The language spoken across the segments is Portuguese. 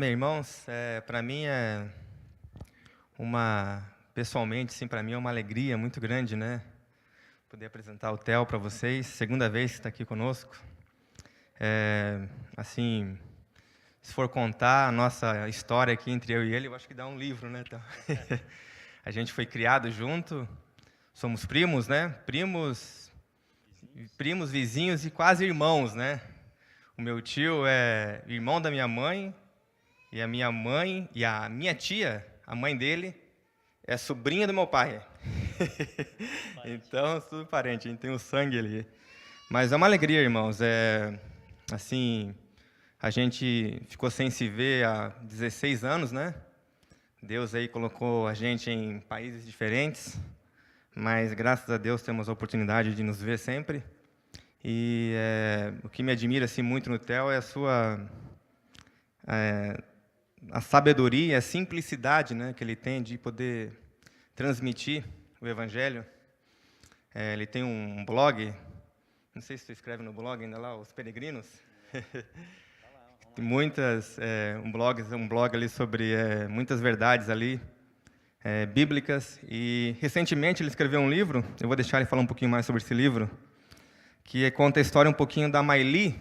Bem, irmãos, para mim pessoalmente, sim, para mim é uma alegria muito grande, né? Poder apresentar o Theo para vocês, segunda vez que está aqui conosco. Assim, se for contar a nossa história aqui entre eu e ele, eu acho que dá um livro, né, Theo? A gente foi criado junto, somos primos, né? Primos, vizinhos e quase irmãos, né? O meu tio é irmão da minha mãe, e a minha mãe e a minha tia, a mãe dele, é sobrinha do meu pai. Então, tudo parente, a gente tem o sangue ali. Mas é uma alegria, irmãos. Assim, a gente ficou sem se ver há 16 anos, né? Deus aí colocou a gente em países diferentes, mas graças a Deus temos a oportunidade de nos ver sempre. E o que me admira assim, muito no Theo é a sabedoria, a simplicidade, né, que ele tem de poder transmitir o Evangelho. Ele tem um blog, não sei se você escreve no blog ainda lá, Os Peregrinos. Tem um blog ali sobre muitas verdades ali, bíblicas. E recentemente ele escreveu um livro, eu vou deixar ele falar um pouquinho mais sobre esse livro, que conta a história um pouquinho da Maili.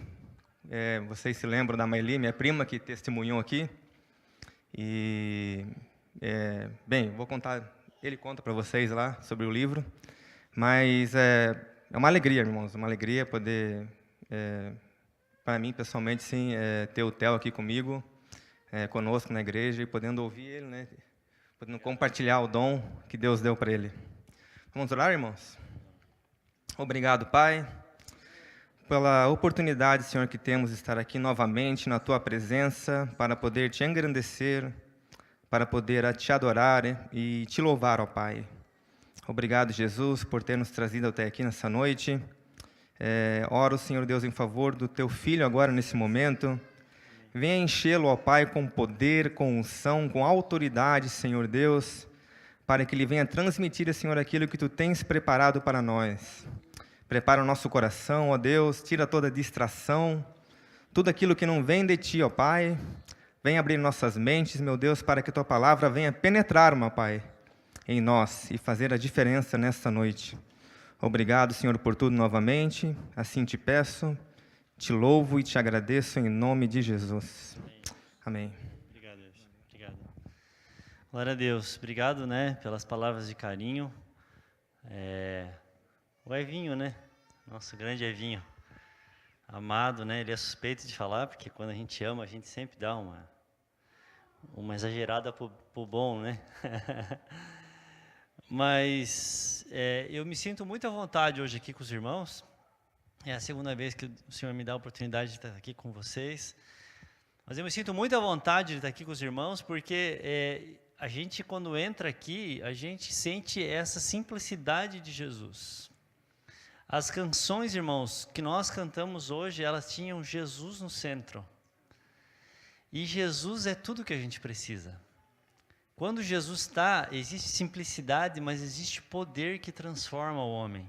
Vocês se lembram da Maili, minha prima, que testemunhou aqui. E, bem, vou contar, ele conta para vocês lá sobre o livro, mas é uma alegria, irmãos, uma alegria poder, para mim, pessoalmente, sim, ter o Theo aqui comigo, conosco na igreja, e podendo ouvir ele, né, podendo compartilhar o dom que Deus deu para ele. Vamos orar, irmãos? Obrigado, Pai, pela oportunidade, Senhor, que temos de estar aqui novamente na Tua presença, para poder Te engrandecer, para poder Te adorar e Te louvar, ó Pai. Obrigado, Jesus, por ter nos trazido até aqui nessa noite. Oro, Senhor Deus, em favor do Teu Filho agora, nesse momento. Venha enchê-lo, ó Pai, com poder, com unção, com autoridade, Senhor Deus, para que Ele venha transmitir, Senhor, aquilo que Tu tens preparado para nós. Prepara o nosso coração, ó Deus, tira toda distração, tudo aquilo que não vem de Ti, ó Pai. Vem abrir nossas mentes, meu Deus, para que Tua palavra venha penetrar, meu Pai, em nós e fazer a diferença nesta noite. Obrigado, Senhor, por tudo novamente. Assim Te peço, Te louvo e Te agradeço em nome de Jesus. Amém. Obrigado, Deus. Obrigado. Glória a Deus. Obrigado, né, pelas palavras de carinho. O Evinho, né? Nosso grande Evinho. Amado, né? Ele é suspeito de falar, porque quando a gente ama, a gente sempre dá uma exagerada pro bom, né? Mas eu me sinto muito à vontade hoje aqui com os irmãos. É a segunda vez que o Senhor me dá a oportunidade de estar aqui com vocês. Mas eu me sinto muito à vontade de estar aqui com os irmãos, porque a gente, quando entra aqui, a gente sente essa simplicidade de Jesus. As canções, irmãos, que nós cantamos hoje, elas tinham Jesus no centro. E Jesus é tudo que a gente precisa. Quando Jesus está, existe simplicidade, mas existe poder que transforma o homem.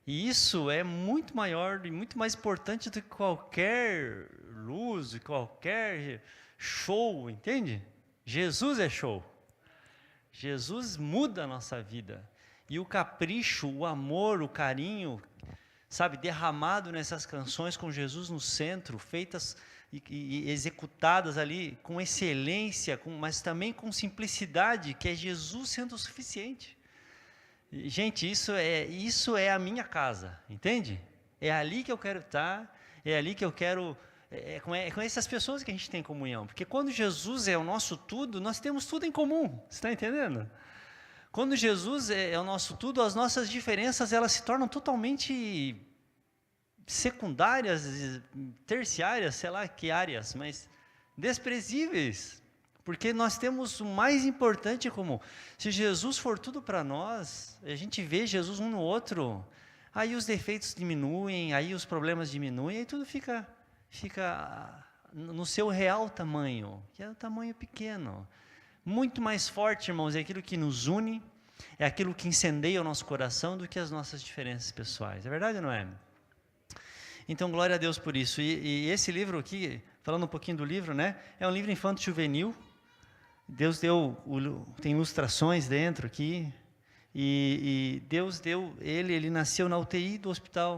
E isso é muito maior e muito mais importante do que qualquer luz, qualquer show, entende? Jesus é show. Jesus muda a nossa vida. E o capricho, o amor, o carinho, sabe, derramado nessas canções com Jesus no centro, feitas e executadas ali com excelência, mas também com simplicidade, que é Jesus sendo o suficiente. Gente, isso é a minha casa, entende? É ali que eu quero estar, é ali que eu quero... com essas pessoas que a gente tem comunhão. Porque quando Jesus é o nosso tudo, nós temos tudo em comum. Você está entendendo? Quando Jesus é o nosso tudo, as nossas diferenças elas se tornam totalmente secundárias, terciárias, sei lá que áreas, mas desprezíveis. Porque nós temos o mais importante comum. Se Jesus for tudo para nós, a gente vê Jesus um no outro, aí os defeitos diminuem, aí os problemas diminuem, aí tudo fica no seu real tamanho, que é o tamanho pequeno. Muito mais forte, irmãos, é aquilo que nos une, é aquilo que incendeia o nosso coração do que as nossas diferenças pessoais. É verdade ou não é? Então, glória a Deus por isso. E esse livro aqui, falando um pouquinho do livro, né? É um livro infanto-juvenil. Deus tem ilustrações dentro aqui. E Deus ele nasceu na UTI do Hospital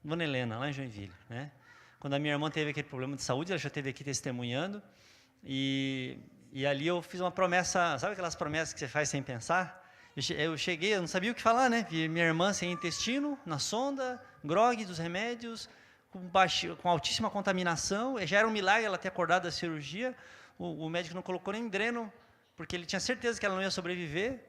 Dona Helena, lá em Joinville, né? Quando a minha irmã teve aquele problema de saúde, ela já esteve aqui testemunhando. E ali eu fiz uma promessa, sabe aquelas promessas que você faz sem pensar? Eu cheguei, eu não sabia o que falar, né? Vi minha irmã sem intestino, na sonda, grogue dos remédios, com altíssima contaminação. Já era um milagre ela ter acordado da cirurgia. O médico não colocou nem dreno, porque ele tinha certeza que ela não ia sobreviver.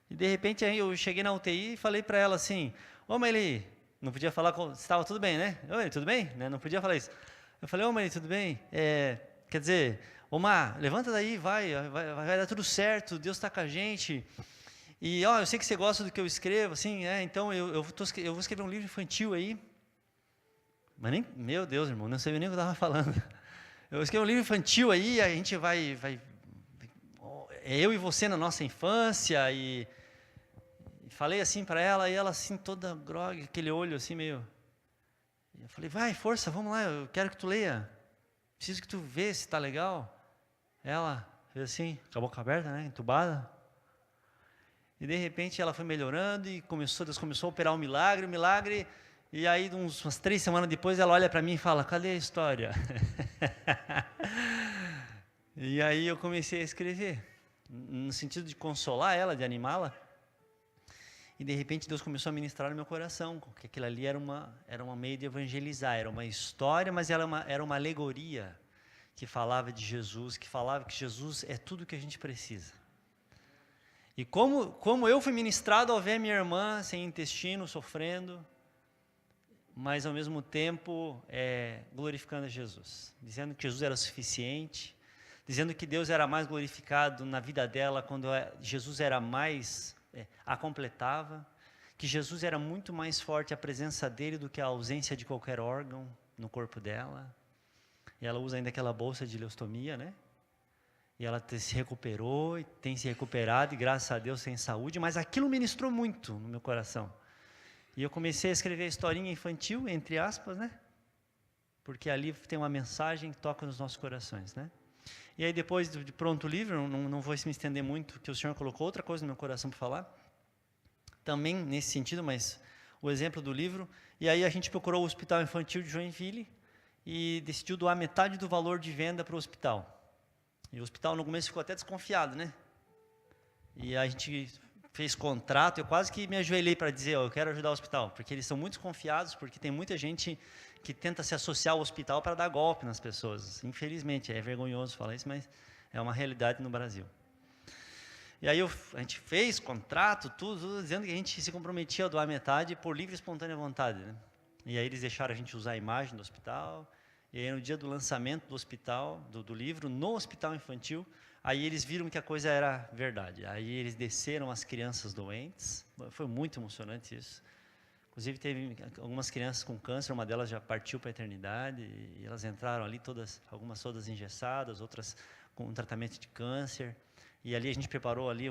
E de repente aí eu cheguei na UTI e falei para ela assim: ô Maeli, não podia falar, estava tudo bem, né? Ô Maeli, tudo bem? Né? Não podia falar isso. Eu falei: ô Maeli, tudo bem? Quer dizer, ô Mar, levanta daí, vai dar tudo certo, Deus está com a gente. E eu sei que você gosta do que eu escrevo, assim, então eu vou escrever um livro infantil aí. Mas nem, meu Deus, irmão, não sabia nem o que eu estava falando. Eu escrevi um livro infantil aí, a gente vai eu e você na nossa infância, e falei assim para ela, e ela assim, toda grogue, aquele olho assim meio... Eu falei: vai, força, vamos lá, eu quero que tu leia. Preciso que tu vê se está legal. Ela fez assim, com a boca aberta, né, entubada. E de repente ela foi melhorando e Deus começou a operar um milagre. E aí, umas 3 semanas depois, ela olha para mim e fala: cadê a história? E aí eu comecei a escrever, no sentido de consolar ela, de animá-la. E de repente Deus começou a ministrar no meu coração, que aquilo ali era uma meio de evangelizar, era uma história, mas era uma alegoria que falava de Jesus, que falava que Jesus é tudo o que a gente precisa. E como eu fui ministrado ao ver minha irmã sem intestino, sofrendo, mas ao mesmo tempo glorificando a Jesus, dizendo que Jesus era suficiente, dizendo que Deus era mais glorificado na vida dela quando Jesus era mais, a completava, que Jesus era muito mais forte a presença dele do que a ausência de qualquer órgão no corpo dela. E ela usa ainda aquela bolsa de leucemia, né? E ela se recuperou, e tem se recuperado, e graças a Deus tem saúde, mas aquilo ministrou muito no meu coração. E eu comecei a escrever a historinha infantil, entre aspas, né? Porque ali tem uma mensagem que toca nos nossos corações, né? E aí depois de pronto o livro, não vou me estender muito, que o Senhor colocou outra coisa no meu coração para falar, também nesse sentido, mas o exemplo do livro. E aí a gente procurou o Hospital Infantil de Joinville e decidiu doar metade do valor de venda para o hospital. E o hospital no começo ficou até desconfiado, né? E a gente fez contrato, eu quase que me ajoelhei para dizer: eu quero ajudar o hospital, porque eles são muito desconfiados, porque tem muita gente que tenta se associar ao hospital para dar golpe nas pessoas. Infelizmente, é vergonhoso falar isso, mas é uma realidade no Brasil. E aí a gente fez contrato, tudo dizendo que a gente se comprometia a doar metade por livre e espontânea vontade, né? E aí eles deixaram a gente usar a imagem do hospital. E aí no dia do lançamento do hospital, do livro, no hospital infantil, aí eles viram que a coisa era verdade. Aí eles desceram as crianças doentes. Foi muito emocionante isso. Inclusive teve algumas crianças com câncer, uma delas já partiu para a eternidade, e elas entraram ali algumas todas engessadas, outras com um tratamento de câncer. E ali a gente preparou ali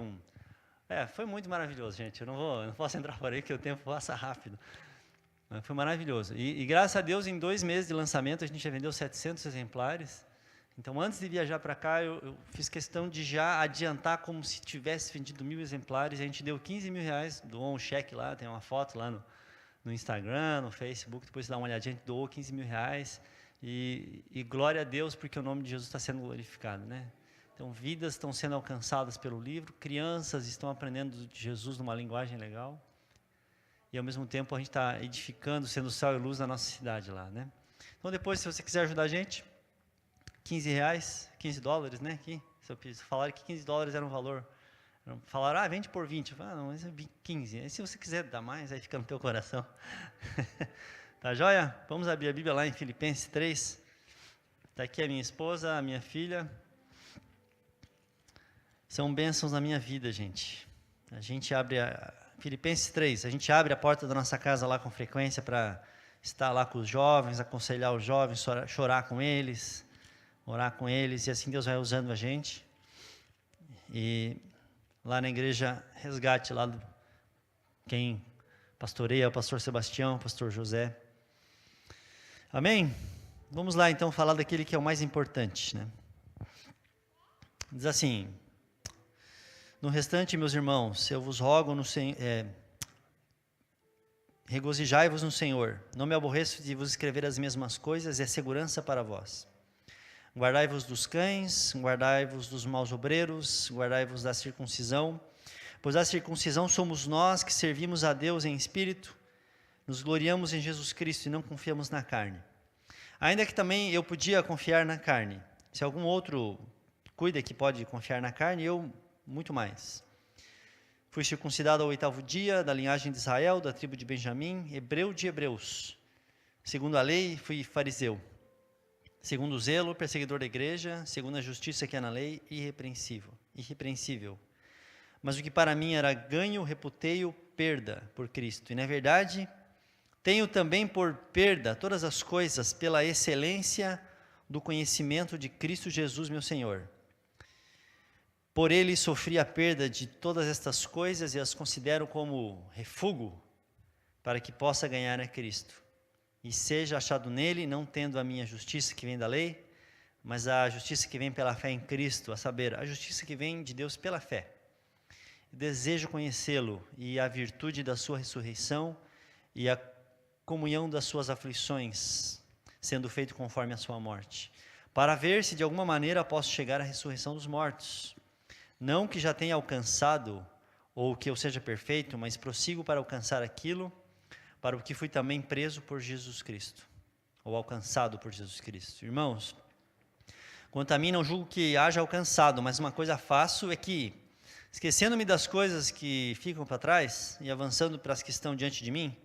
foi muito maravilhoso, gente. Eu não posso entrar por aí, porque o tempo passa rápido. Foi maravilhoso. E graças a Deus, em 2 meses de lançamento, a gente já vendeu 700 exemplares. Então, antes de viajar para cá, eu fiz questão de já adiantar como se tivesse vendido 1.000 exemplares. A gente deu R$15.000, doou um cheque lá, tem uma foto lá no Instagram, no Facebook, depois você dá uma olhadinha, a gente doou R$15.000. E glória a Deus, porque o nome de Jesus está sendo glorificado, né? Então, vidas estão sendo alcançadas pelo livro, crianças estão aprendendo de Jesus numa linguagem legal. E ao mesmo tempo a gente está edificando, sendo sal e luz na nossa cidade lá, né? Então depois, se você quiser ajudar a gente, R$15, $15, né? Aqui, falaram que $15 era um valor. Falaram: vende por 20. Eu falei: não, mas é 15. Aí, se você quiser dar mais, aí fica no teu coração. Tá joia? Vamos abrir a Bíblia lá em Filipenses 3. Está aqui a minha esposa, a minha filha. São bênçãos na minha vida, gente. A gente abre Filipenses 3, a gente abre a porta da nossa casa lá com frequência para estar lá com os jovens, aconselhar os jovens, chorar com eles, orar com eles, e assim Deus vai usando a gente. E lá na igreja Resgate, quem pastoreia é o pastor Sebastião, o pastor José. Amém? Vamos lá, então, falar daquele que é o mais importante, né? Diz assim: no restante, meus irmãos, eu vos rogo no Senhor, regozijai-vos no Senhor. Não me aborreço de vos escrever as mesmas coisas, é segurança para vós. Guardai-vos dos cães, guardai-vos dos maus obreiros, guardai-vos da circuncisão, pois a circuncisão somos nós que servimos a Deus em espírito, nos gloriamos em Jesus Cristo e não confiamos na carne. Ainda que também eu podia confiar na carne, se algum outro cuida que pode confiar na carne, eu muito mais. Fui circuncidado ao 8º dia, da linhagem de Israel, da tribo de Benjamim, hebreu de hebreus. Segundo a lei, fui fariseu. Segundo o zelo, perseguidor da igreja. Segundo a justiça que é na lei, irrepreensível. Mas o que para mim era ganho, reputei-o perda por Cristo. E na verdade, tenho também por perda todas as coisas pela excelência do conhecimento de Cristo Jesus, meu Senhor. Por ele sofri a perda de todas estas coisas e as considero como refúgio para que possa ganhar a Cristo. E seja achado nele, não tendo a minha justiça que vem da lei, mas a justiça que vem pela fé em Cristo, a saber, a justiça que vem de Deus pela fé. Desejo conhecê-lo e a virtude da sua ressurreição e a comunhão das suas aflições, sendo feito conforme a sua morte, para ver se de alguma maneira posso chegar à ressurreição dos mortos. Não que já tenha alcançado, ou que eu seja perfeito, mas prossigo para alcançar aquilo, para o que fui também preso por Jesus Cristo, ou alcançado por Jesus Cristo. Irmãos, quanto a mim não julgo que haja alcançado, mas uma coisa faço é que, esquecendo-me das coisas que ficam para trás, e avançando para as que estão diante de mim,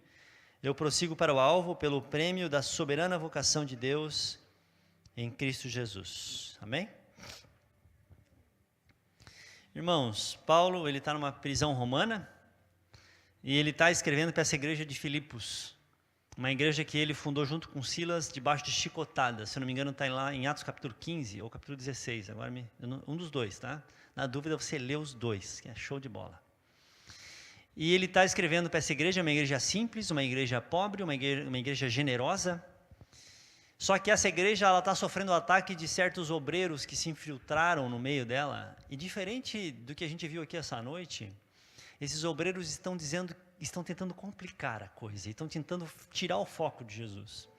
eu prossigo para o alvo pelo prêmio da soberana vocação de Deus em Cristo Jesus. Amém? Irmãos, Paulo, ele está numa prisão romana e ele está escrevendo para essa igreja de Filipos, uma igreja que ele fundou junto com Silas debaixo de chicotadas. Se eu não me engano, está lá em Atos capítulo 15 ou capítulo 16, agora um dos dois, tá? Na dúvida, você lê os dois, que é show de bola. E ele está escrevendo para essa igreja, uma igreja simples, uma igreja pobre, uma igreja generosa. Só que essa igreja está sofrendo o ataque de certos obreiros que se infiltraram no meio dela. E diferente do que a gente viu aqui essa noite, esses obreiros estão tentando complicar a coisa, estão tentando tirar o foco de Jesus.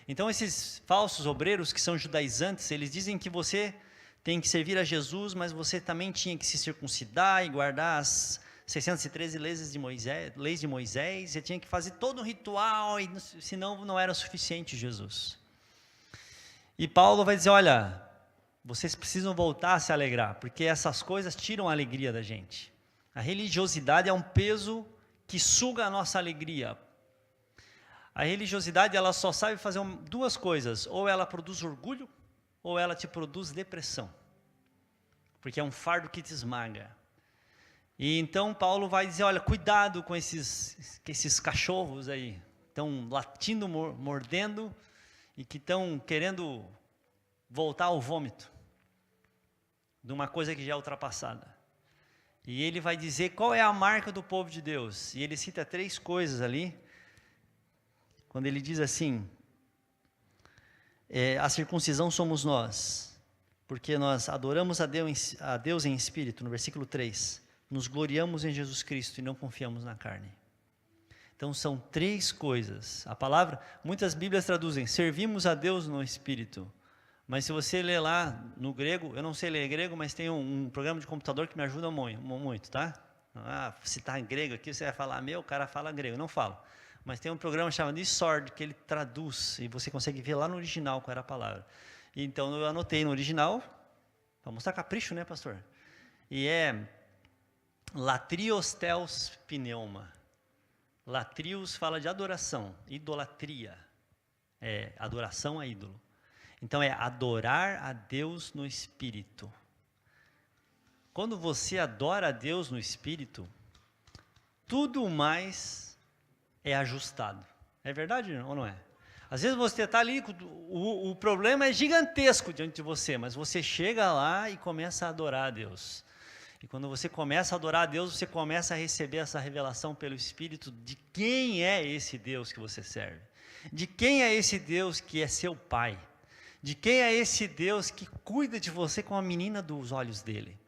Então esses falsos obreiros que são judaizantes, eles dizem que você tem que servir a Jesus, mas você também tinha que se circuncidar e guardar as 613 leis de Moisés, você tinha que fazer todo um ritual, e senão não era suficiente Jesus. E Paulo vai dizer, olha, vocês precisam voltar a se alegrar, porque essas coisas tiram a alegria da gente. A religiosidade é um peso que suga a nossa alegria. A religiosidade, ela só sabe fazer duas coisas, ou ela produz orgulho, ou ela te produz depressão, porque é um fardo que te esmaga. E então Paulo vai dizer, olha, cuidado com esses cachorros aí, estão latindo, mordendo, e que estão querendo voltar ao vômito, de uma coisa que já é ultrapassada. E ele vai dizer qual é a marca do povo de Deus, e ele cita 3 coisas ali, quando ele diz assim, a circuncisão somos nós, porque nós adoramos a Deus em espírito, no versículo 3, nos gloriamos em Jesus Cristo e não confiamos na carne. Então são 3 coisas. A palavra, muitas Bíblias traduzem, servimos a Deus no Espírito. Mas se você ler lá no grego, eu não sei ler grego, mas tem um programa de computador que me ajuda muito, tá? Se está em grego aqui, você vai falar, o cara fala grego. Não falo. Mas tem um programa chamado eSword, que ele traduz, e você consegue ver lá no original qual era a palavra. Então eu anotei no original, para mostrar capricho, né, pastor? E é latrios theos pneuma. Latrios fala de adoração, idolatria, adoração a ídolo. Então é adorar a Deus no Espírito. Quando você adora a Deus no Espírito, tudo mais é ajustado. É verdade ou não é? Às vezes você está ali, o problema é gigantesco diante de você, mas você chega lá e começa a adorar a Deus. E quando você começa a adorar a Deus, você começa a receber essa revelação pelo Espírito de quem é esse Deus que você serve. De quem é esse Deus que é seu Pai. De quem é esse Deus que cuida de você como a menina dos olhos dele?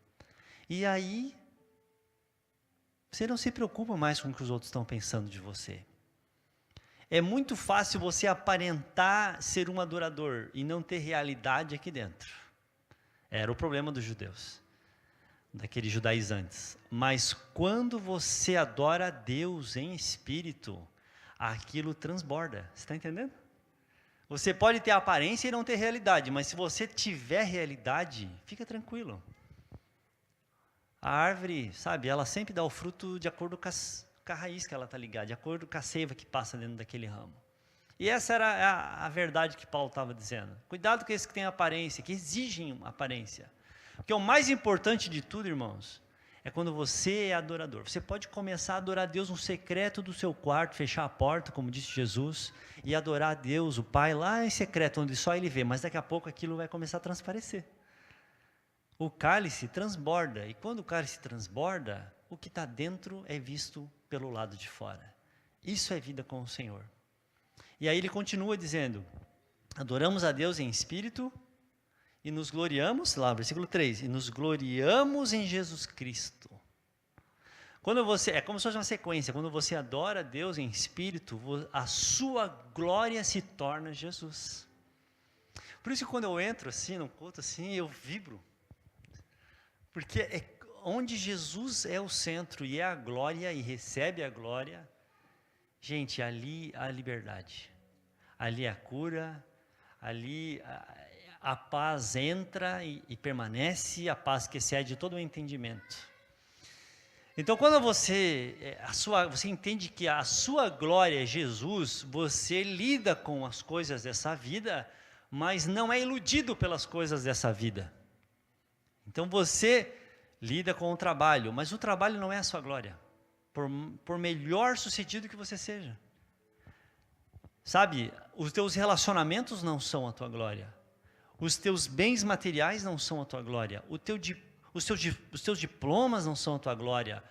E aí, você não se preocupa mais com o que os outros estão pensando de você. É muito fácil você aparentar ser um adorador e não ter realidade aqui dentro. Era o problema dos judeus, daqueles judaizantes. Mas quando você adora a Deus em espírito, aquilo transborda. Você está entendendo? Você pode ter aparência e não ter realidade, mas se você tiver realidade, fica tranquilo. A árvore, sabe, ela sempre dá o fruto de acordo com a raiz que ela está ligada, de acordo com a seiva que passa dentro daquele ramo. E essa era a verdade que Paulo estava dizendo. Cuidado com esses que têm aparência, que exigem aparência. Porque o mais importante de tudo, irmãos, é quando você é adorador. Você pode começar a adorar a Deus no secreto do seu quarto, fechar a porta, como disse Jesus, e adorar a Deus, o Pai, lá em secreto, onde só Ele vê, mas daqui a pouco aquilo vai começar a transparecer. O cálice transborda, e quando o cálice transborda, o que está dentro é visto pelo lado de fora. Isso é vida com o Senhor. E aí ele continua dizendo, adoramos a Deus em espírito, e nos gloriamos, lá, versículo 3, e nos gloriamos em Jesus Cristo. Quando você, é como se fosse uma sequência, quando você adora a Deus em espírito, a sua glória se torna Jesus. Por isso que quando eu entro assim, no culto assim, eu vibro. Porque é onde Jesus é o centro e é a glória e recebe a glória, gente, ali há liberdade. Ali a cura, ali a paz entra e permanece, a paz que excede todo o entendimento. Então, quando você entende que a sua glória é Jesus, você lida com as coisas dessa vida, mas não é iludido pelas coisas dessa vida. Então, você lida com o trabalho, mas o trabalho não é a sua glória, por melhor sucedido que você seja. Sabe, os teus relacionamentos não são a tua glória. Os teus bens materiais não são a tua glória. Os teus diplomas não são a tua glória.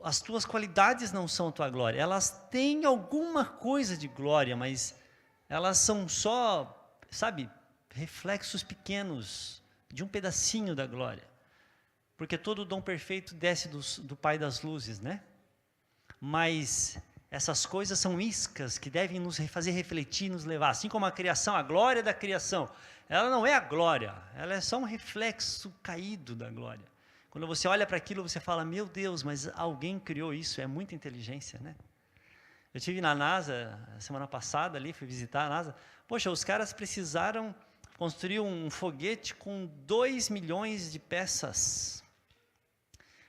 As tuas qualidades não são a tua glória. Elas têm alguma coisa de glória, mas elas são só, sabe, reflexos pequenos de um pedacinho da glória. Porque todo dom perfeito desce do Pai das luzes, né? Mas essas coisas são iscas que devem nos fazer refletir, nos levar. Assim como a criação, a glória da criação, ela não é a glória, ela é só um reflexo caído da glória. Quando você olha para aquilo, você fala, meu Deus, mas alguém criou isso, é muita inteligência, né? Eu estive na NASA, semana passada ali, fui visitar a NASA. Poxa, os caras precisaram construir um foguete com 2 milhões de peças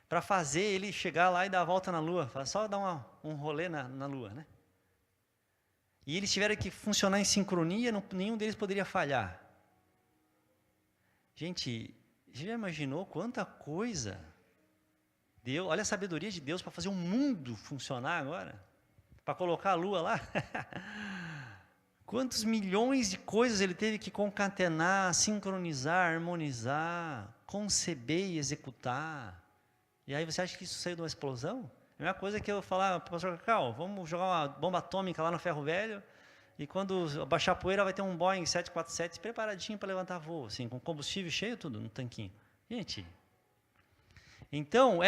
para fazer ele chegar lá e dar a volta na Lua, só dar um rolê na Lua, né? E eles tiveram que funcionar em sincronia, nenhum deles poderia falhar. Gente, já imaginou quanta coisa Deus, olha a sabedoria de Deus para fazer o mundo funcionar agora, para colocar a Lua lá. Quantos milhões de coisas ele teve que concatenar, sincronizar, harmonizar, conceber e executar. E aí você acha que isso saiu de uma explosão? É a mesma coisa que eu falar, pastor Cacau, vamos jogar uma bomba atômica lá no Ferro Velho, e quando baixar a poeira vai ter um Boeing 747 preparadinho para levantar voo, assim, com combustível cheio tudo no tanquinho. Gente, então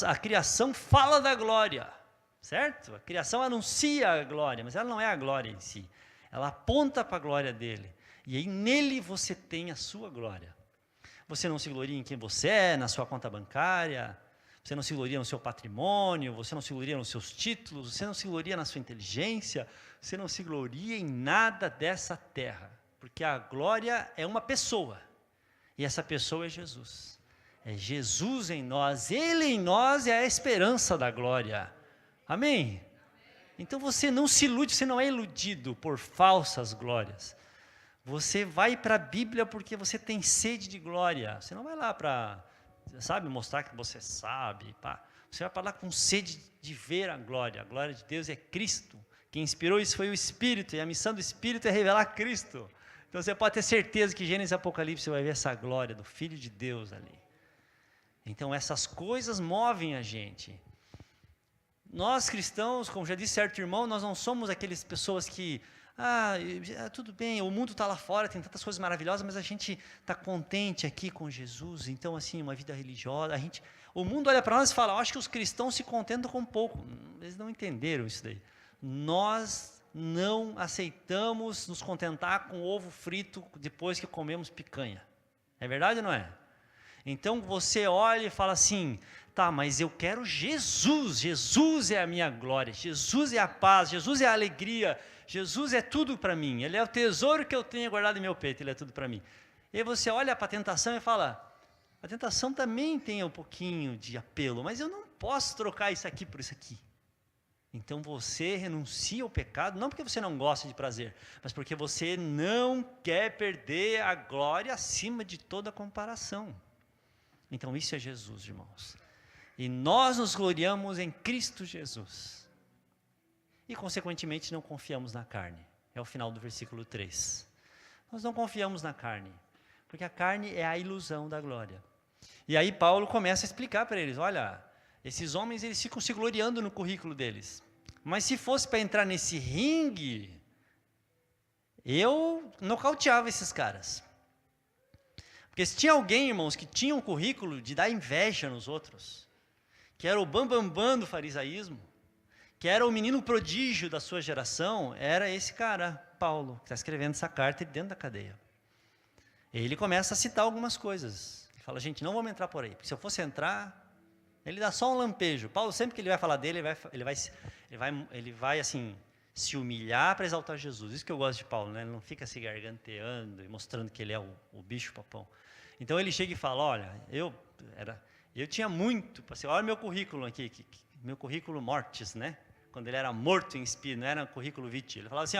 a criação fala da glória, certo? A criação anuncia a glória, mas ela não é a glória em si. Ela aponta para a glória dele. E aí nele você tem a sua glória. Você não se gloria em quem você é, na sua conta bancária, você não se gloria no seu patrimônio, você não se gloria nos seus títulos, você não se gloria na sua inteligência, você não se gloria em nada dessa terra. Porque a glória é uma pessoa. E essa pessoa é Jesus. É Jesus em nós, Ele em nós é a esperança da glória. Amém? Então você não se ilude, você não é iludido por falsas glórias. Você vai para a Bíblia porque você tem sede de glória. Você não vai lá para, sabe, mostrar que você sabe. Pá. Você vai para lá com sede de ver a glória. A glória de Deus é Cristo. Quem inspirou isso foi o Espírito. E a missão do Espírito é revelar Cristo. Então você pode ter certeza que Gênesis e Apocalipse você vai ver essa glória do Filho de Deus ali. Então essas coisas movem a gente. Nós cristãos, como já disse certo irmão, nós não somos aquelas pessoas que Tudo bem, o mundo está lá fora, tem tantas coisas maravilhosas, mas a gente está contente aqui com Jesus, então, assim, uma vida religiosa, o mundo olha para nós e fala, acho que os cristãos se contentam com pouco. Eles não entenderam isso daí. Nós não aceitamos nos contentar com ovo frito depois que comemos picanha. É verdade ou não é? Então, você olha e fala assim, tá, mas eu quero Jesus, Jesus é a minha glória, Jesus é a paz, Jesus é a alegria, Jesus é tudo para mim, Ele é o tesouro que eu tenho guardado em meu peito, Ele é tudo para mim. E aí você olha para a tentação e fala, a tentação também tem um pouquinho de apelo, mas eu não posso trocar isso aqui por isso aqui. Então você renuncia ao pecado, não porque você não gosta de prazer, mas porque você não quer perder a glória acima de toda comparação. Então isso é Jesus, irmãos. E nós nos gloriamos em Cristo Jesus. E consequentemente não confiamos na carne. É o final do versículo 3. Nós não confiamos na carne, porque a carne é a ilusão da glória. E aí Paulo começa a explicar para eles, olha, esses homens eles ficam se gloriando no currículo deles. Mas se fosse para entrar nesse ringue, eu nocauteava esses caras. Porque se tinha alguém, irmãos, que tinha um currículo de dar inveja nos outros, que era o bambambam do farisaísmo, que era o menino prodígio da sua geração, era esse cara, Paulo, que está escrevendo essa carta dentro da cadeia. Ele começa a citar algumas coisas. Ele fala, gente, não vamos entrar por aí, porque se eu fosse entrar, ele dá só um lampejo. Paulo, sempre que ele vai falar dele, ele vai assim, se humilhar para exaltar Jesus. Isso que eu gosto de Paulo, né? Ele não fica se garganteando e mostrando que ele é o bicho papão. Então ele chega e fala, olha, eu tinha muito, olha meu currículo aqui, meu currículo mortis, né? Quando ele era morto em espírito, não era um currículo vitae. Ele falava assim,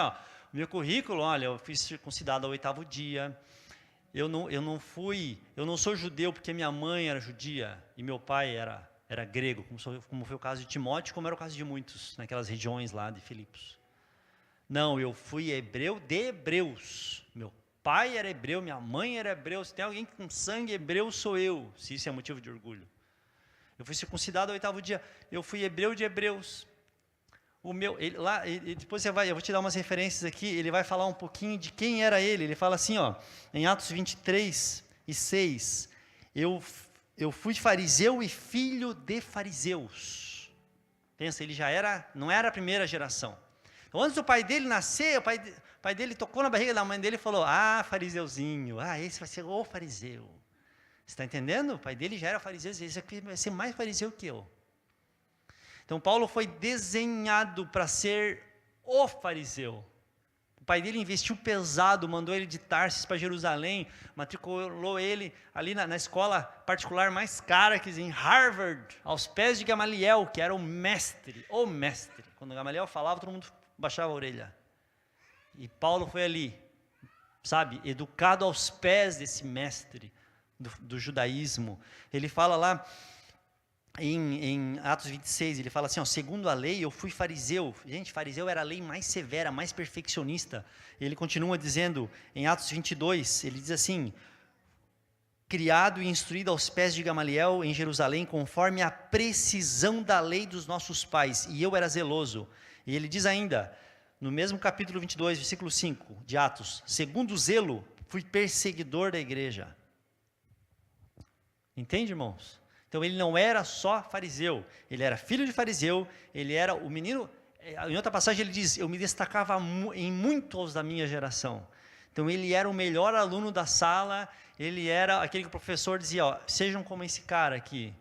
meu currículo, olha, eu fui circuncidado ao 8º dia, eu não sou judeu porque minha mãe era judia e meu pai era grego, como foi o caso de Timóteo, como era o caso de muitos naquelas regiões lá de Filipos. Não, eu fui hebreu de hebreus. Meu pai era hebreu, minha mãe era hebreu. Se tem alguém com sangue hebreu, sou eu, se isso é motivo de orgulho. Eu fui circuncidado ao 8º dia. Eu fui hebreu de hebreus. Depois eu vou te dar umas referências aqui. Ele vai falar um pouquinho de quem era ele. Ele fala assim, em Atos 23:6. Eu fui fariseu e filho de fariseus. Pensa, ele não era a primeira geração. Então, antes do pai dele nascer, o pai dele tocou na barriga da mãe dele e falou, fariseuzinho, esse vai ser o fariseu. Você está entendendo? O pai dele já era fariseu, esse aqui vai ser mais fariseu que eu. Então, Paulo foi desenhado para ser o fariseu. O pai dele investiu pesado, mandou ele de Tarsis para Jerusalém, matriculou ele ali na escola particular mais cara que em Harvard, aos pés de Gamaliel, que era o mestre. Quando Gamaliel falava, todo mundo baixava a orelha. E Paulo foi ali, educado aos pés desse mestre do judaísmo. Ele fala lá, em Atos 26, ele fala assim, segundo a lei, eu fui fariseu. Gente, fariseu era a lei mais severa, mais perfeccionista. Ele continua dizendo, em Atos 22, ele diz assim, criado e instruído aos pés de Gamaliel em Jerusalém, conforme a precisão da lei dos nossos pais, e eu era zeloso. E ele diz ainda, no mesmo capítulo 22, versículo 5 de Atos, segundo o zelo, fui perseguidor da igreja. Entende, irmãos? Então ele não era só fariseu, ele era filho de fariseu, ele era o menino, em outra passagem ele diz, eu me destacava em muitos da minha geração. Então ele era o melhor aluno da sala, ele era aquele que o professor dizia, sejam como esse cara aqui.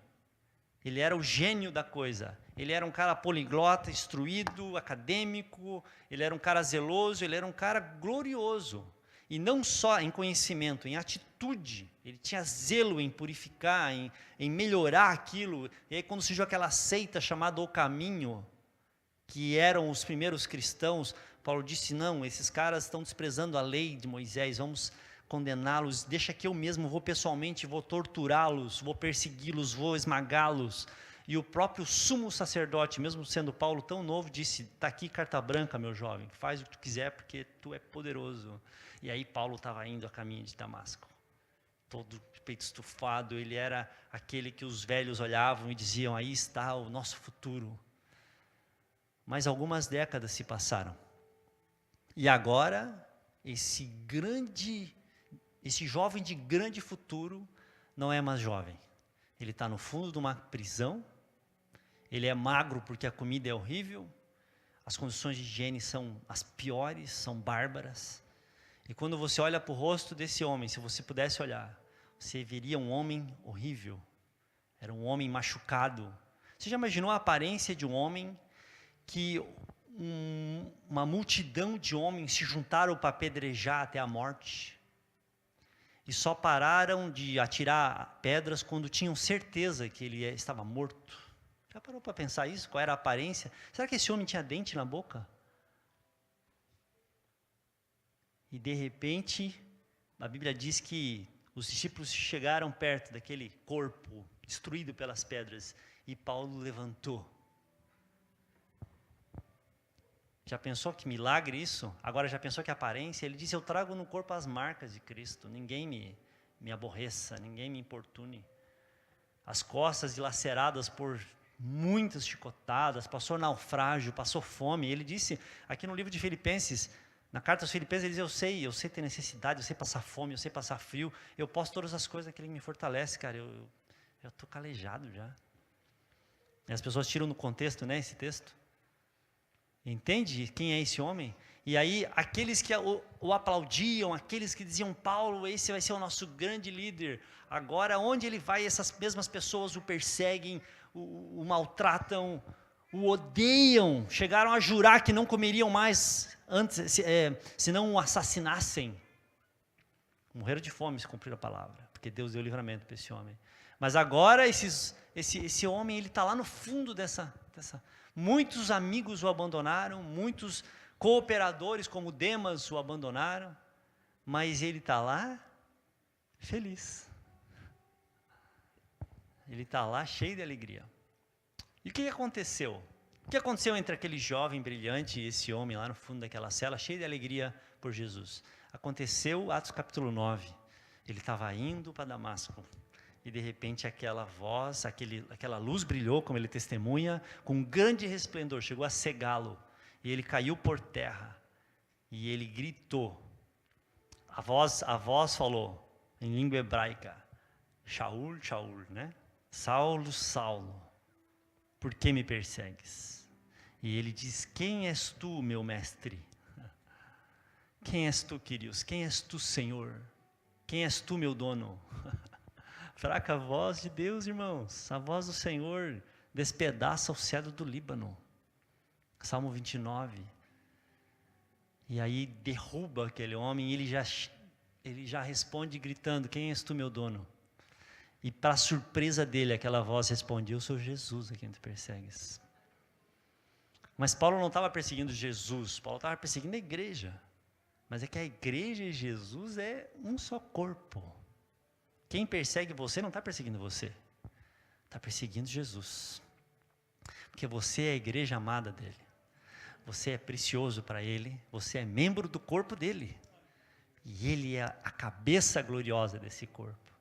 Ele era o gênio da coisa, ele era um cara poliglota, instruído, acadêmico, ele era um cara zeloso, ele era um cara glorioso. E não só em conhecimento, em atitude. Ele tinha zelo em purificar, em melhorar aquilo. E aí quando surgiu aquela seita chamada O Caminho, que eram os primeiros cristãos, Paulo disse, não, esses caras estão desprezando a lei de Moisés, vamos condená-los, deixa que eu mesmo vou pessoalmente, vou torturá-los, vou persegui-los, vou esmagá-los. E o próprio sumo sacerdote, mesmo sendo Paulo tão novo, disse, está aqui carta branca, meu jovem, faz o que tu quiser, porque tu é poderoso. E aí Paulo estava indo a caminho de Damasco, todo peito estufado, ele era aquele que os velhos olhavam e diziam, aí está o nosso futuro. Mas algumas décadas se passaram. E agora, esse jovem de grande futuro não é mais jovem. Ele está no fundo de uma prisão, ele é magro porque a comida é horrível, as condições de higiene são as piores, são bárbaras. E quando você olha para o rosto desse homem, se você pudesse olhar, você veria um homem horrível. Era um homem machucado. Você já imaginou a aparência de um homem que uma multidão de homens se juntaram para apedrejar até a morte? E só pararam de atirar pedras quando tinham certeza que ele estava morto. Já parou para pensar isso? Qual era a aparência? Será que esse homem tinha dente na boca? E de repente, a Bíblia diz que os discípulos chegaram perto daquele corpo destruído pelas pedras e Paulo levantou. Já pensou que milagre isso? Agora já pensou que aparência? Ele disse, eu trago no corpo as marcas de Cristo, ninguém me aborreça, ninguém me importune. As costas dilaceradas por muitas chicotadas, passou naufrágio, passou fome. Ele disse, aqui no livro de Filipenses, na carta aos Filipenses, ele diz, eu sei ter necessidade, eu sei passar fome, eu sei passar frio, eu posso todas as coisas que ele me fortalece, cara, eu estou calejado já. E as pessoas tiram no contexto, né, esse texto. Entende quem é esse homem? E aí, aqueles que o aplaudiam, aqueles que diziam, Paulo, esse vai ser o nosso grande líder. Agora, onde ele vai, essas mesmas pessoas o perseguem, o maltratam, o odeiam. Chegaram a jurar que não comeriam mais antes, se não o assassinassem. Morreram de fome se cumprir a palavra, porque Deus deu livramento para esse homem. Mas agora, esse homem, ele está lá no fundo dessa... Muitos amigos o abandonaram, muitos cooperadores como Demas o abandonaram, mas ele está lá feliz. Ele está lá cheio de alegria. E o que aconteceu? O que aconteceu entre aquele jovem brilhante e esse homem lá no fundo daquela cela, cheio de alegria por Jesus? Aconteceu, Atos capítulo 9, ele estava indo para Damasco. E de repente aquela voz, aquela luz brilhou, como ele testemunha, com um grande resplendor, chegou a cegá-lo. E ele caiu por terra. E ele gritou. A voz falou, em língua hebraica, Shaul, Shaul, né? Saulo, Saulo, por que me persegues? E ele diz, quem és tu, meu mestre? Quem és tu, Quirios? Quem és tu, Senhor? Quem és tu, meu dono? Fraca voz de Deus, irmãos. A voz do Senhor despedaça o cedro do Líbano. Salmo 29. E aí derruba aquele homem e ele já responde gritando, quem és tu, meu dono? E para surpresa dele, aquela voz responde, eu sou Jesus a quem tu persegues. Mas Paulo não estava perseguindo Jesus, Paulo estava perseguindo a igreja. Mas é que a igreja e Jesus é um só corpo. Quem persegue você não está perseguindo você, está perseguindo Jesus. Porque você é a igreja amada dele. Você é precioso para ele, você é membro do corpo dele. E ele é a cabeça gloriosa desse corpo.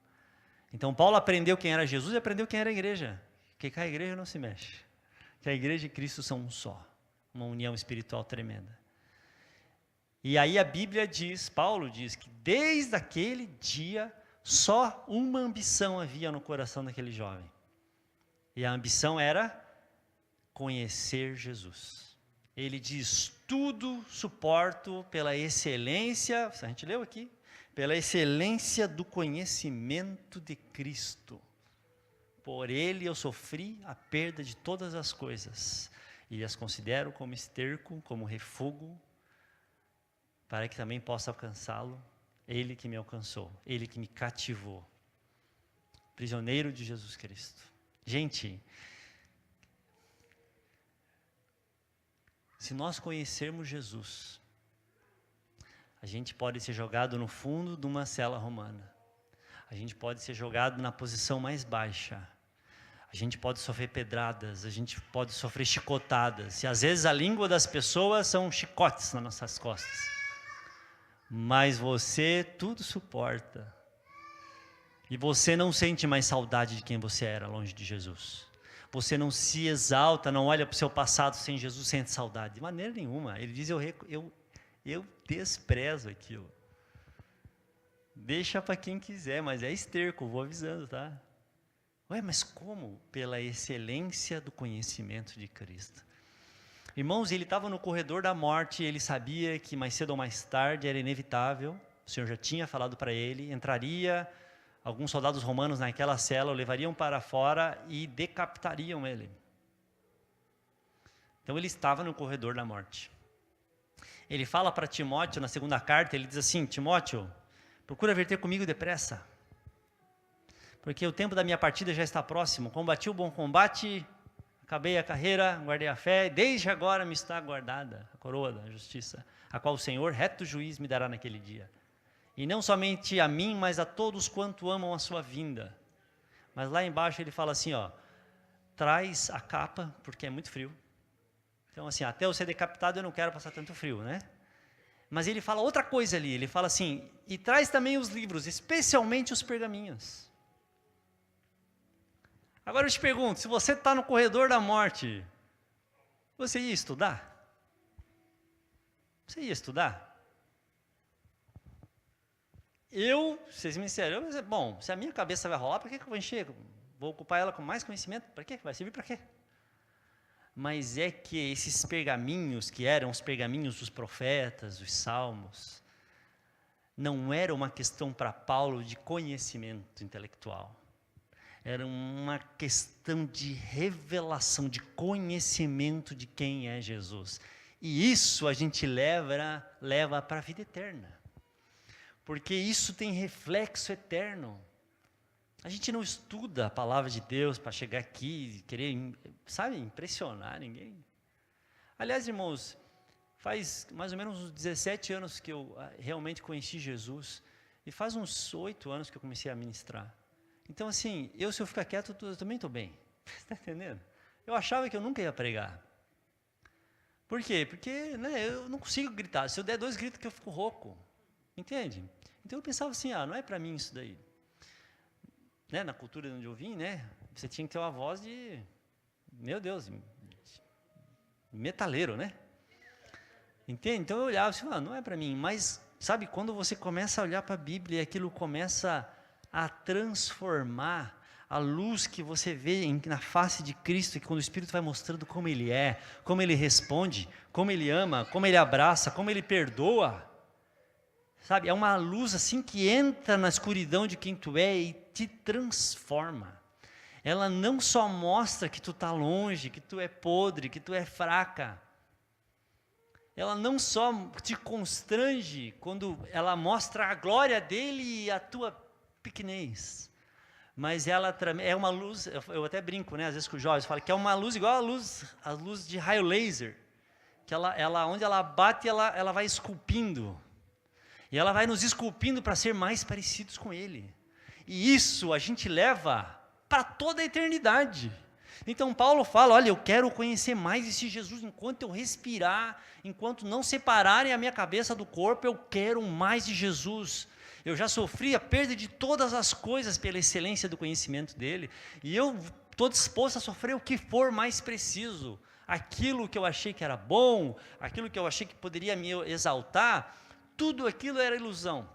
Então Paulo aprendeu quem era Jesus e aprendeu quem era a igreja. Porque com a igreja não se mexe. Que a igreja e Cristo são um só. Uma união espiritual tremenda. E aí a Bíblia diz, Paulo diz que desde aquele dia, só uma ambição havia no coração daquele jovem. E a ambição era conhecer Jesus. Ele diz, tudo suporto pela excelência, a gente leu aqui, pela excelência do conhecimento de Cristo. Por ele eu sofri a perda de todas as coisas, e as considero como esterco, como refúgio, para que também possa alcançá-lo. Ele que me alcançou, ele que me cativou. Prisioneiro de Jesus Cristo. Gente, se nós conhecermos Jesus, a gente pode ser jogado no fundo de uma cela romana. A gente pode ser jogado na posição mais baixa. A gente pode sofrer pedradas, a gente pode sofrer chicotadas. E às vezes a língua das pessoas são chicotes nas nossas costas. Mas você tudo suporta. E você não sente mais saudade de quem você era longe de Jesus. Você não se exalta, não olha para o seu passado sem Jesus, sente saudade. De maneira nenhuma. Ele diz, eu Eu desprezo aquilo. Deixa para quem quiser, mas é esterco, vou avisando, tá? Ué, mas como? Pela excelência do conhecimento de Cristo. Irmãos, ele estava no corredor da morte, ele sabia que mais cedo ou mais tarde era inevitável, o Senhor já tinha falado para ele, entraria alguns soldados romanos naquela cela, o levariam para fora e decapitariam ele. Então ele estava no corredor da morte. Ele fala para Timóteo na segunda carta, ele diz assim: Timóteo, procura vir ter comigo depressa, porque o tempo da minha partida já está próximo. Combati o bom combate, acabei a carreira, guardei a fé, desde agora me está guardada a coroa da justiça, a qual o Senhor, reto juiz, me dará naquele dia. E não somente a mim, mas a todos quanto amam a sua vinda. Mas lá embaixo ele fala assim, ó, traz a capa, porque é muito frio. Então assim, até eu ser decapitado eu não quero passar tanto frio, né? Mas ele fala outra coisa ali, ele fala assim, e traz também os livros, especialmente os pergaminhos. Agora eu te pergunto, se você está no corredor da morte, você ia estudar? Você ia estudar? Vocês me disseram, bom, se a minha cabeça vai rolar, para que eu vou encher? Vou ocupar ela com mais conhecimento? Para quê? Vai servir para quê? Mas é que esses pergaminhos, que eram os pergaminhos dos profetas, dos salmos, não era uma questão para Paulo de conhecimento intelectual. Era uma questão de revelação, de conhecimento de quem é Jesus. E isso a gente leva para a vida eterna. Porque isso tem reflexo eterno. A gente não estuda a palavra de Deus para chegar aqui e querer, sabe, impressionar ninguém. Aliás, irmãos, faz mais ou menos uns 17 anos que eu realmente conheci Jesus. E faz uns 8 anos que eu comecei a ministrar. Então, assim, se eu ficar quieto, eu também estou bem. Está entendendo? Eu achava que eu nunca ia pregar. Por quê? Porque eu não consigo gritar. Se eu der 2 gritos, que eu fico rouco. Entende? Então eu pensava assim, não é para mim isso daí. Né, na cultura onde eu vim, você tinha que ter uma voz de, meu Deus, metaleiro, né? Entende? Então eu olhava assim, não é para mim. Mas, sabe, quando você começa a olhar para a Bíblia, aquilo começa a transformar a luz que você vê na face de Cristo, e quando o Espírito vai mostrando como Ele é, como Ele responde, como Ele ama, como Ele abraça, como Ele perdoa. Sabe, é uma luz assim que entra na escuridão de quem tu é e te transforma. Ela não só mostra que tu está longe, que tu é podre, que tu é fraca. Ela não só te constrange quando ela mostra a glória dele e a tua pequenez. Mas ela é uma luz, eu até brinco, às vezes com os jovens, falo que é uma luz igual a luz de raio laser. Que onde ela bate, ela vai esculpindo. E ela vai nos esculpindo para ser mais parecidos com Ele. E isso a gente leva para toda a eternidade. Então Paulo fala, olha, eu quero conhecer mais esse Jesus enquanto eu respirar, enquanto não separarem a minha cabeça do corpo, eu quero mais de Jesus. Eu já sofri a perda de todas as coisas pela excelência do conhecimento dEle, e eu estou disposto a sofrer o que for mais preciso. Aquilo que eu achei que era bom, aquilo que eu achei que poderia me exaltar, tudo aquilo era ilusão.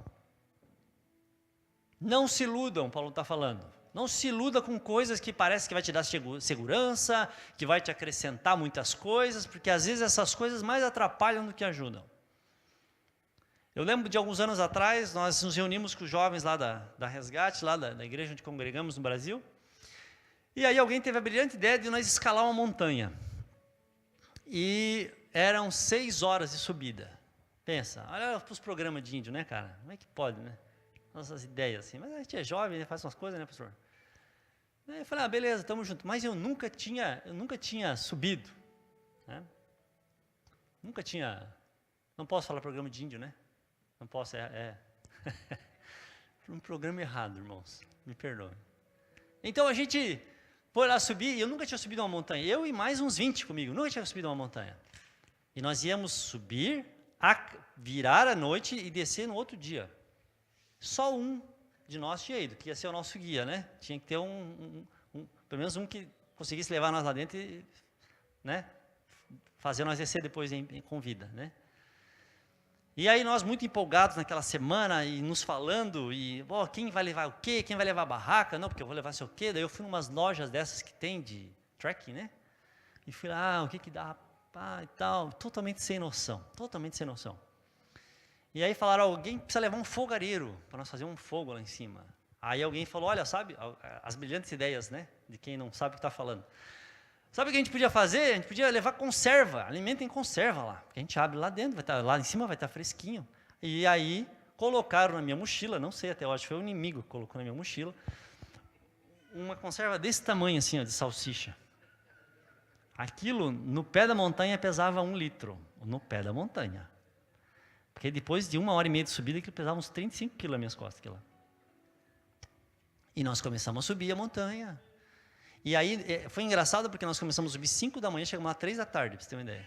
Não se iludam, Paulo está falando. Não se iluda com coisas que parece que vai te dar segurança, que vai te acrescentar muitas coisas, porque às vezes essas coisas mais atrapalham do que ajudam. Eu lembro de alguns anos atrás, nós nos reunimos com os jovens lá da Resgate, lá da igreja onde congregamos no Brasil, e aí alguém teve a brilhante ideia de nós escalar uma montanha. E eram 6 horas de subida. Pensa, olha para os programas de índio, cara? Como é que pode, Nossas ideias assim. Mas a gente é jovem, faz umas coisas, pastor? Aí eu falei, beleza, estamos juntos. Mas eu nunca tinha subido. Nunca tinha... Não posso falar programa de índio, Não posso, um programa errado, irmãos. Me perdoem. Então a gente foi lá subir, e eu nunca tinha subido uma montanha. Eu e mais uns 20 comigo, nunca tinha subido uma montanha. E nós íamos subir, virar à noite e descer no outro dia. Só um de nós tinha ido, que ia ser o nosso guia, Tinha que ter pelo menos um que conseguisse levar nós lá dentro e, fazer nós descer depois com vida, E aí nós muito empolgados naquela semana e nos falando, e quem vai levar o quê? Quem vai levar a barraca? Não, porque eu vou levar sei o quê. Daí eu fui em umas lojas dessas que tem de trekking, né? E fui lá, o que dá, pá, e tal, totalmente sem noção, totalmente sem noção. E aí falaram, alguém precisa levar um fogareiro, para nós fazer um fogo lá em cima. Aí alguém falou, olha, sabe, as brilhantes ideias, né, de quem não sabe o que está falando. Sabe o que a gente podia fazer? A gente podia levar conserva, alimento em conserva lá. Porque a gente abre lá dentro, vai estar, lá em cima vai estar fresquinho. E aí colocaram na minha mochila, não sei até hoje, foi o inimigo que colocou na minha mochila, uma conserva desse tamanho assim, ó, de salsicha. Aquilo, no pé da montanha, pesava 1 litro, no pé da montanha. Porque depois de 1h30 de subida, aquilo pesava uns 35 quilos nas minhas costas. Aquilo lá. E nós começamos a subir a montanha. E aí, foi engraçado porque nós começamos a subir 5 da manhã, chegamos lá 3 da tarde, para você ter uma ideia.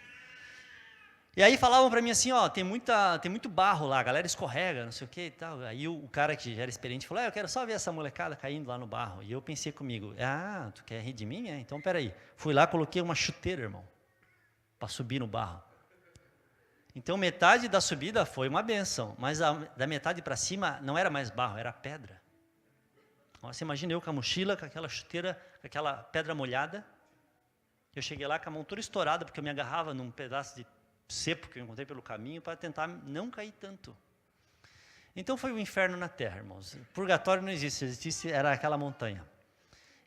E aí falavam para mim assim, tem muito barro lá, a galera escorrega, não sei o que e tal. Aí o cara que já era experiente falou, eu quero só ver essa molecada caindo lá no barro. E eu pensei comigo, tu quer rir de mim? Então peraí. Fui lá, coloquei uma chuteira, irmão, para subir no barro. Então metade da subida foi uma benção, mas da metade para cima não era mais barro, era pedra. Você imagina eu com a mochila, com aquela chuteira, com aquela pedra molhada. Eu cheguei lá com a mão toda estourada, porque eu me agarrava num pedaço de cepo que eu encontrei pelo caminho, para tentar não cair tanto. Então foi o inferno na terra, irmãos. Purgatório não existe, existisse era aquela montanha.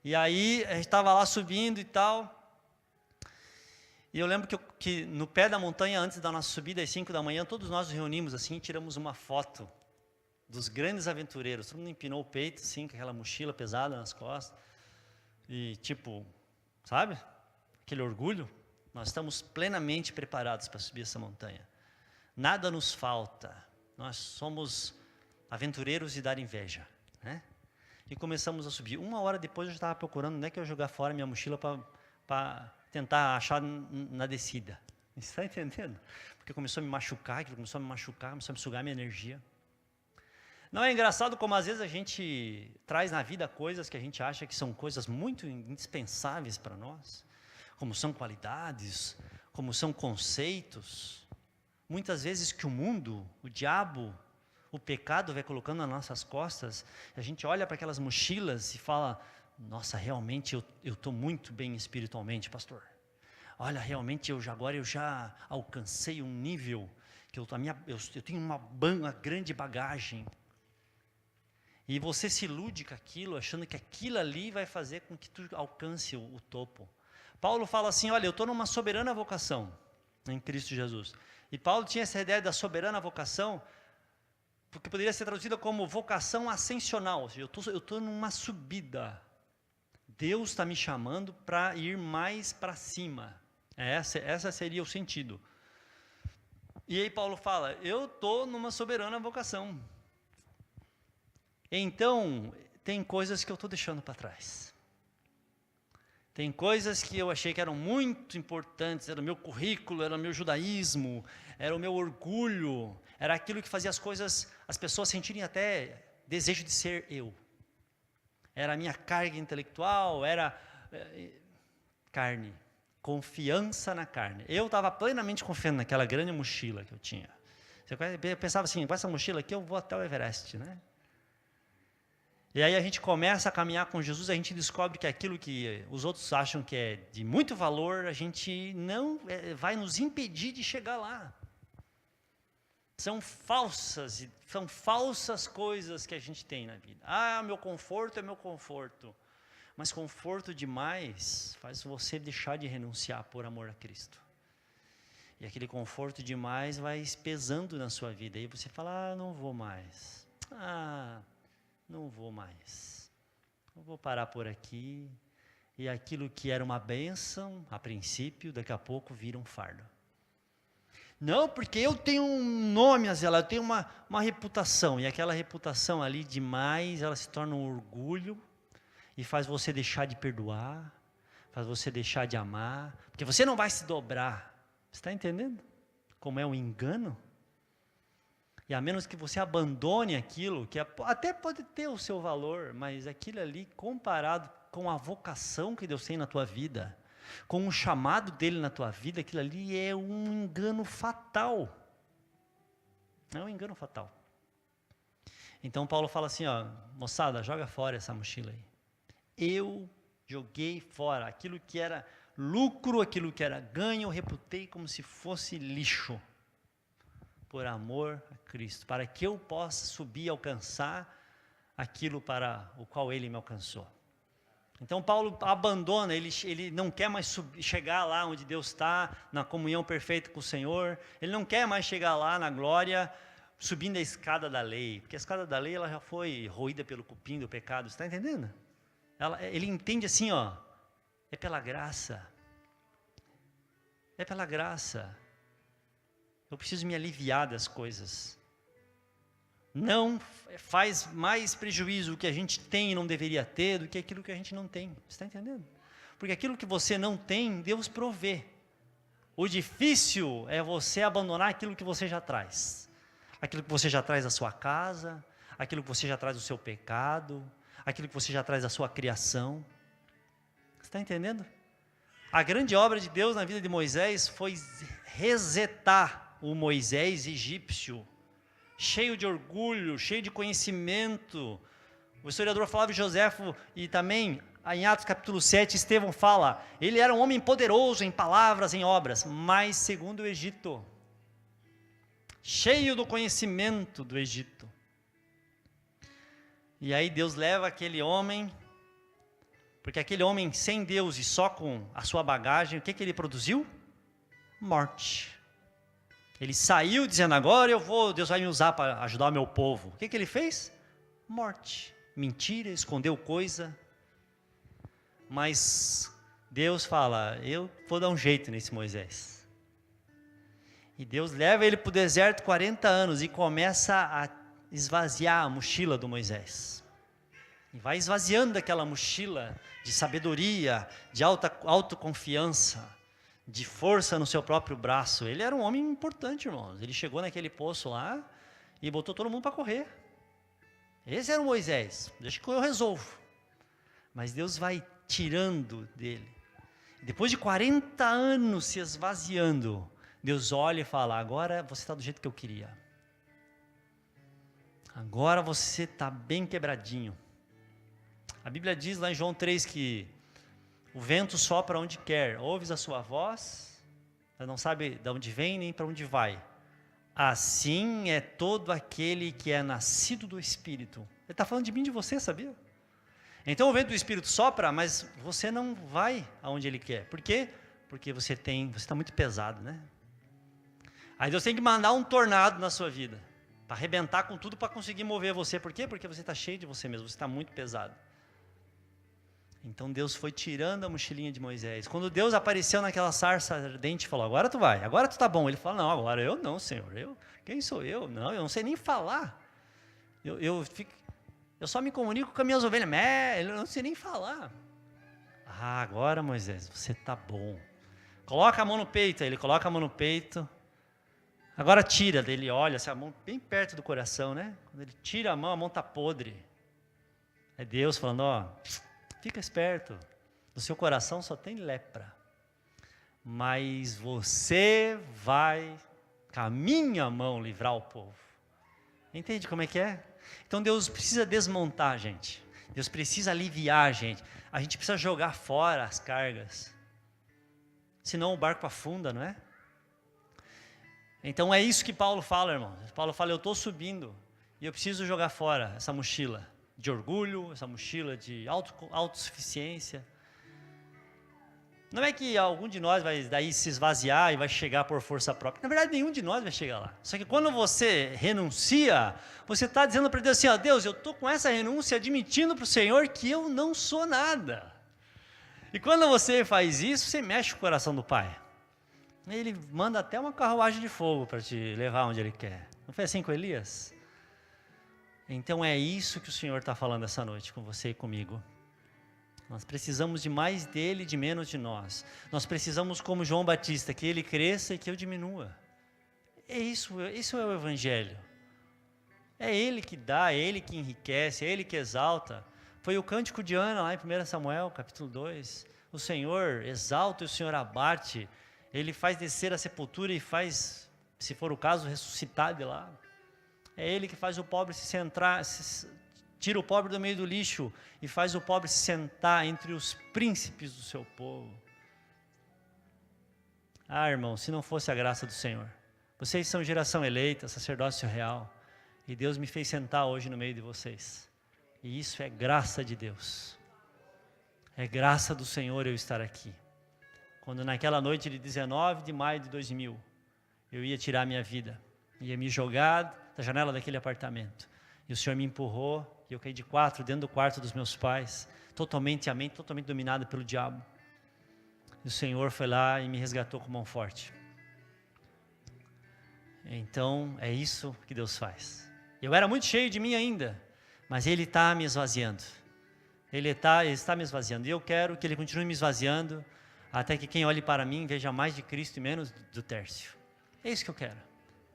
E aí a gente estava lá subindo e tal. E eu lembro que no pé da montanha, antes da nossa subida, às 5 da manhã, todos nós nos reunimos assim e tiramos uma foto dos grandes aventureiros. Todo mundo empinou o peito, assim, com aquela mochila pesada nas costas. E tipo, sabe? Aquele orgulho. Nós estamos plenamente preparados para subir essa montanha. Nada nos falta. Nós somos aventureiros de dar inveja, né? E começamos a subir. 1 hora depois eu já estava procurando onde é que eu ia jogar fora minha mochila para tentar achar na descida. Você está entendendo? Porque começou a me machucar, começou a me sugar minha energia. Não é engraçado como às vezes a gente traz na vida coisas que a gente acha que são coisas muito indispensáveis para nós, como são qualidades, como são conceitos. Muitas vezes que o mundo, o diabo, o pecado vai colocando nas nossas costas, a gente olha para aquelas mochilas e fala, nossa, realmente eu estou muito bem espiritualmente, pastor. Olha, realmente agora eu já alcancei um nível, que eu tenho uma grande bagagem. E você se ilude com aquilo, achando que aquilo ali vai fazer com que tu alcance o topo. Paulo fala assim, olha, eu estou numa soberana vocação em Cristo Jesus. E Paulo tinha essa ideia da soberana vocação, porque poderia ser traduzida como vocação ascensional, ou seja, eu estou numa subida. Deus está me chamando para ir mais para cima. Essa seria o sentido. E aí Paulo fala, eu estou numa soberana vocação. Então, tem coisas que eu estou deixando para trás. Tem coisas que eu achei que eram muito importantes, era o meu currículo, era o meu judaísmo, era o meu orgulho, era aquilo que fazia as pessoas sentirem até desejo de ser eu. Era a minha carga intelectual, era carne, confiança na carne. Eu estava plenamente confiando naquela grande mochila que eu tinha. Eu pensava assim, com essa mochila aqui eu vou até o Everest, né? E aí a gente começa a caminhar com Jesus, a gente descobre que aquilo que os outros acham que é de muito valor, a gente não vai nos impedir de chegar lá. São falsas coisas que a gente tem na vida. Meu conforto é meu conforto. Mas conforto demais faz você deixar de renunciar por amor a Cristo. E aquele conforto demais vai pesando na sua vida. E você fala, não vou mais. Não vou mais. Eu vou parar por aqui. E aquilo que era uma bênção, a princípio, daqui a pouco vira um fardo. Não, porque eu tenho um nome a zelar, eu tenho uma reputação. E aquela reputação ali demais, ela se torna um orgulho. E faz você deixar de perdoar. Faz você deixar de amar. Porque você não vai se dobrar. Você está entendendo? Como é um engano? E a menos que você abandone aquilo, que até pode ter o seu valor, mas aquilo ali, comparado com a vocação que Deus tem na tua vida, com o chamado dele na tua vida, aquilo ali é um engano fatal. É um engano fatal. Então Paulo fala assim, ó, moçada, joga fora essa mochila aí. Eu joguei fora aquilo que era lucro, aquilo que era ganho, eu reputei como se fosse lixo, por amor a Cristo, para que eu possa subir e alcançar aquilo para o qual Ele me alcançou. Então Paulo abandona, ele não quer mais chegar lá onde Deus está, na comunhão perfeita com o Senhor, ele não quer mais chegar lá na glória, subindo a escada da lei, porque a escada da lei ela já foi roída pelo cupim do pecado, você está entendendo? Ele entende assim, ó, é pela graça, eu preciso me aliviar das coisas. Não faz mais prejuízo o que a gente tem e não deveria ter do que aquilo que a gente não tem. Você está entendendo? Porque aquilo que você não tem, Deus provê. O difícil é você abandonar aquilo que você já traz. Aquilo que você já traz da sua casa, aquilo que você já traz do seu pecado, aquilo que você já traz da sua criação. Você está entendendo? A grande obra de Deus na vida de Moisés foi resetar o Moisés egípcio, cheio de orgulho, cheio de conhecimento. O historiador Flávio Joséfo, e também em Atos capítulo 7, Estevão fala, ele era um homem poderoso em palavras, em obras, mas segundo o Egito, cheio do conhecimento do Egito. E aí Deus leva aquele homem, porque aquele homem sem Deus e só com a sua bagagem, o que ele produziu? Morte. Ele saiu dizendo, agora Deus vai me usar para ajudar o meu povo. O que ele fez? Morte. Mentira, escondeu coisa. Mas Deus fala, eu vou dar um jeito nesse Moisés. E Deus leva ele para o deserto 40 anos e começa a esvaziar a mochila do Moisés. E vai esvaziando aquela mochila de sabedoria, de autoconfiança, de força no seu próprio braço. Ele era um homem importante, irmãos. Ele chegou naquele poço lá e botou todo mundo para correr. Esse era o Moisés. Deixa que eu resolvo. Mas Deus vai tirando dele. Depois de 40 anos se esvaziando, Deus olha e fala, agora você está do jeito que eu queria. Agora você está bem quebradinho. A Bíblia diz lá em João 3 que o vento sopra onde quer, ouves a sua voz, mas não sabe de onde vem nem para onde vai. Assim é todo aquele que é nascido do Espírito. Ele está falando de mim e de você, sabia? Então o vento do Espírito sopra, mas você não vai aonde ele quer. Por quê? Porque você está muito pesado, né? Aí Deus tem que mandar um tornado na sua vida, para arrebentar com tudo, para conseguir mover você. Por quê? Porque você está cheio de você mesmo, você está muito pesado. Então Deus foi tirando a mochilinha de Moisés. Quando Deus apareceu naquela sarça ardente e falou, agora tu vai, agora tu está bom. Ele falou, não, agora eu não, Senhor. Quem sou eu? Não, eu não sei nem falar. Eu só me comunico com as minhas ovelhas. Eu não sei nem falar. Ah, agora Moisés, você está bom. Coloca a mão no peito. Ele coloca a mão no peito. Agora tira dele, olha, a mão bem perto do coração, né? Quando ele tira a mão está podre. É Deus falando, ó, fica esperto, no seu coração só tem lepra, mas você vai, com a minha mão, livrar o povo. Entende como é que é? Então Deus precisa desmontar a gente, Deus precisa aliviar a gente precisa jogar fora as cargas, senão o barco afunda, não é? Então é isso que Paulo fala, irmão. Paulo fala, eu estou subindo e eu preciso jogar fora essa mochila de orgulho, essa mochila de autossuficiência. Não é que algum de nós vai daí se esvaziar e vai chegar por força própria. Na verdade, nenhum de nós vai chegar lá. Só que quando você renuncia, você está dizendo para Deus assim, ó, Deus, eu estou com essa renúncia admitindo para o Senhor que eu não sou nada. E quando você faz isso, você mexe com o coração do Pai. Ele manda até uma carruagem de fogo para te levar onde Ele quer. Não foi assim com Elias? Então é isso que o Senhor está falando essa noite com você e comigo. Nós precisamos de mais dEle e de menos de nós. Nós precisamos, como João Batista, que Ele cresça e que eu diminua. É isso é o Evangelho. É Ele que dá, é Ele que enriquece, é Ele que exalta. Foi o cântico de Ana lá em 1 Samuel, capítulo 2. O Senhor exalta e o Senhor abate. Ele faz descer a sepultura e faz, se for o caso, ressuscitar de lá. É Ele que faz o pobre se centrar, tira o pobre do meio do lixo e faz o pobre se sentar entre os príncipes do seu povo. Ah, irmão, se não fosse a graça do Senhor. Vocês são geração eleita, sacerdócio real. E Deus me fez sentar hoje no meio de vocês. E isso é graça de Deus. É graça do Senhor eu estar aqui. Quando naquela noite de 19 de maio de 2000, eu ia tirar minha vida. Ia me jogar da janela daquele apartamento. E o Senhor me empurrou, e eu caí de 4 dentro do quarto dos meus pais, totalmente dominado pelo diabo. E o Senhor foi lá e me resgatou com mão forte. Então, é isso que Deus faz. Eu era muito cheio de mim ainda, mas Ele está me esvaziando. Ele está me esvaziando. E eu quero que Ele continue me esvaziando, até que quem olhe para mim veja mais de Cristo e menos do Tércio. É isso que eu quero.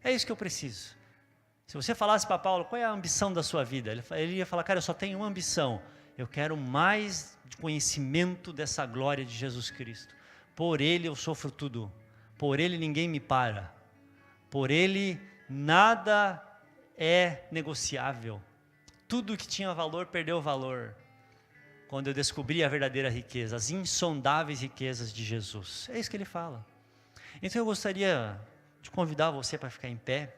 É isso que eu preciso. Se você falasse para Paulo, qual é a ambição da sua vida? Ele ia falar, cara, eu só tenho uma ambição. Eu quero mais de conhecimento dessa glória de Jesus Cristo. Por Ele eu sofro tudo. Por Ele ninguém me para. Por Ele nada é negociável. Tudo que tinha valor perdeu valor. Quando eu descobri a verdadeira riqueza, as insondáveis riquezas de Jesus. É isso que Ele fala. Então eu gostaria de convidar você para ficar em pé.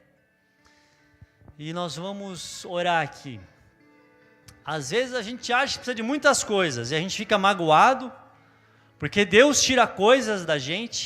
E nós vamos orar aqui. Às vezes a gente acha que precisa de muitas coisas e a gente fica magoado, porque Deus tira coisas da gente